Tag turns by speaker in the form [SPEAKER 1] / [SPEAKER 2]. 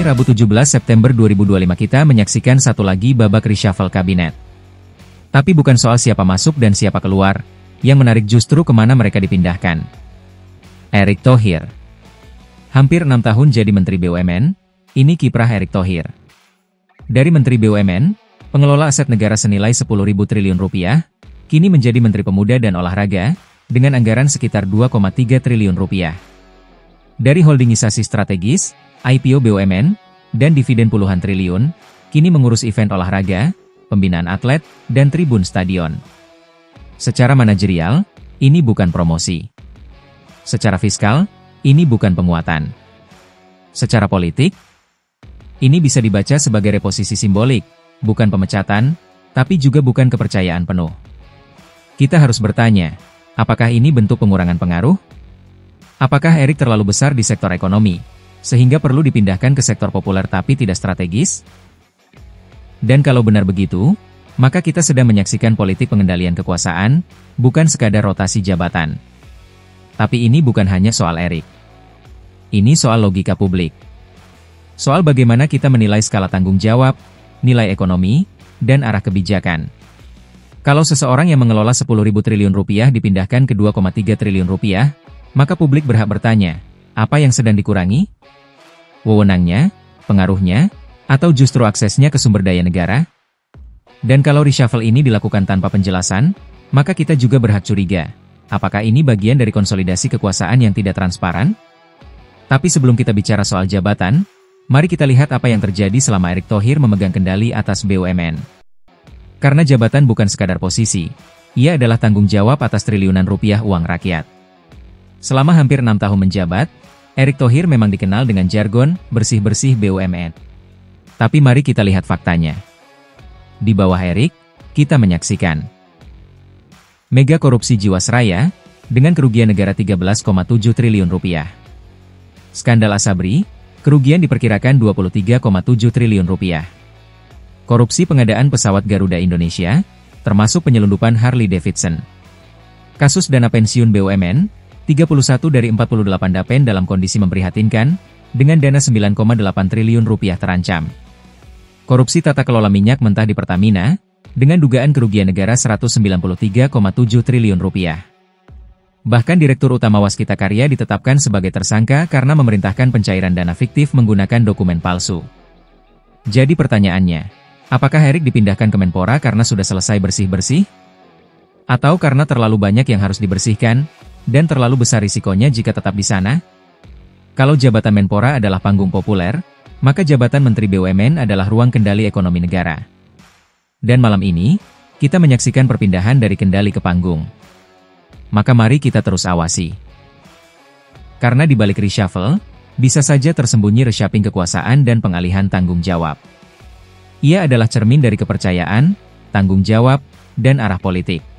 [SPEAKER 1] ini Rabu 17 September 2025 kita menyaksikan satu lagi babak reshuffle kabinet. Tapi bukan soal siapa masuk dan siapa keluar, yang menarik justru kemana mereka dipindahkan. Erick Thohir. Hampir 6 tahun jadi Menteri BUMN, ini kiprah Erick Thohir. Dari Menteri BUMN, pengelola aset negara senilai 10.000 triliun rupiah, kini menjadi Menteri Pemuda dan Olahraga, dengan anggaran sekitar 2,3 triliun rupiah. Dari holdingisasi strategis, IPO BUMN, dan dividen puluhan triliun, kini mengurus event olahraga, pembinaan atlet, dan tribun stadion. Secara manajerial, ini bukan promosi. Secara fiskal, ini bukan penguatan. Secara politik, ini bisa dibaca sebagai reposisi simbolik, bukan pemecatan, tapi juga bukan kepercayaan penuh. Kita harus bertanya, apakah ini bentuk pengurangan pengaruh? Apakah Erick terlalu besar di sektor ekonomi, sehingga perlu dipindahkan ke sektor populer tapi tidak strategis? Dan kalau benar begitu, maka kita sedang menyaksikan politik pengendalian kekuasaan, bukan sekadar rotasi jabatan. Tapi ini bukan hanya soal Erick. Ini soal logika publik. Soal bagaimana kita menilai skala tanggung jawab, nilai ekonomi, dan arah kebijakan. Kalau seseorang yang mengelola 10.000 triliun rupiah dipindahkan ke 2,3 triliun rupiah, maka publik berhak bertanya, apa yang sedang dikurangi? Wewenangnya, pengaruhnya, atau justru aksesnya ke sumber daya negara? Dan kalau reshuffle ini dilakukan tanpa penjelasan, maka kita juga berhak curiga. Apakah ini bagian dari konsolidasi kekuasaan yang tidak transparan? Tapi sebelum kita bicara soal jabatan, mari kita lihat apa yang terjadi selama Erick Thohir memegang kendali atas BUMN. Karena jabatan bukan sekadar posisi, ia adalah tanggung jawab atas triliunan rupiah uang rakyat. Selama hampir 6 tahun menjabat, Erick Thohir memang dikenal dengan jargon bersih-bersih BUMN. Tapi mari kita lihat faktanya. Di bawah Erick, kita menyaksikan mega korupsi Jiwasraya, dengan kerugian negara 13,7 triliun rupiah. Skandal Asabri, kerugian diperkirakan 23,7 triliun rupiah. Korupsi pengadaan pesawat Garuda Indonesia, termasuk penyelundupan Harley Davidson. Kasus dana pensiun BUMN, 31 dari 48 dapen dalam kondisi memprihatinkan, dengan dana 9,8 triliun rupiah terancam. Korupsi tata kelola minyak mentah di Pertamina, dengan dugaan kerugian negara 193,7 triliun rupiah. Bahkan Direktur Utama Waskita Karya ditetapkan sebagai tersangka karena memerintahkan pencairan dana fiktif menggunakan dokumen palsu. Jadi pertanyaannya, apakah Erick dipindahkan ke Menpora karena sudah selesai bersih-bersih? Atau karena terlalu banyak yang harus dibersihkan, dan terlalu besar risikonya jika tetap di sana? Kalau jabatan Menpora adalah panggung populer, maka jabatan Menteri BUMN adalah ruang kendali ekonomi negara. Dan malam ini, kita menyaksikan perpindahan dari kendali ke panggung. Maka mari kita terus awasi. Karena di balik reshuffle, bisa saja tersembunyi reshuffling kekuasaan dan pengalihan tanggung jawab. Ia adalah cermin dari kepercayaan, tanggung jawab, dan arah politik.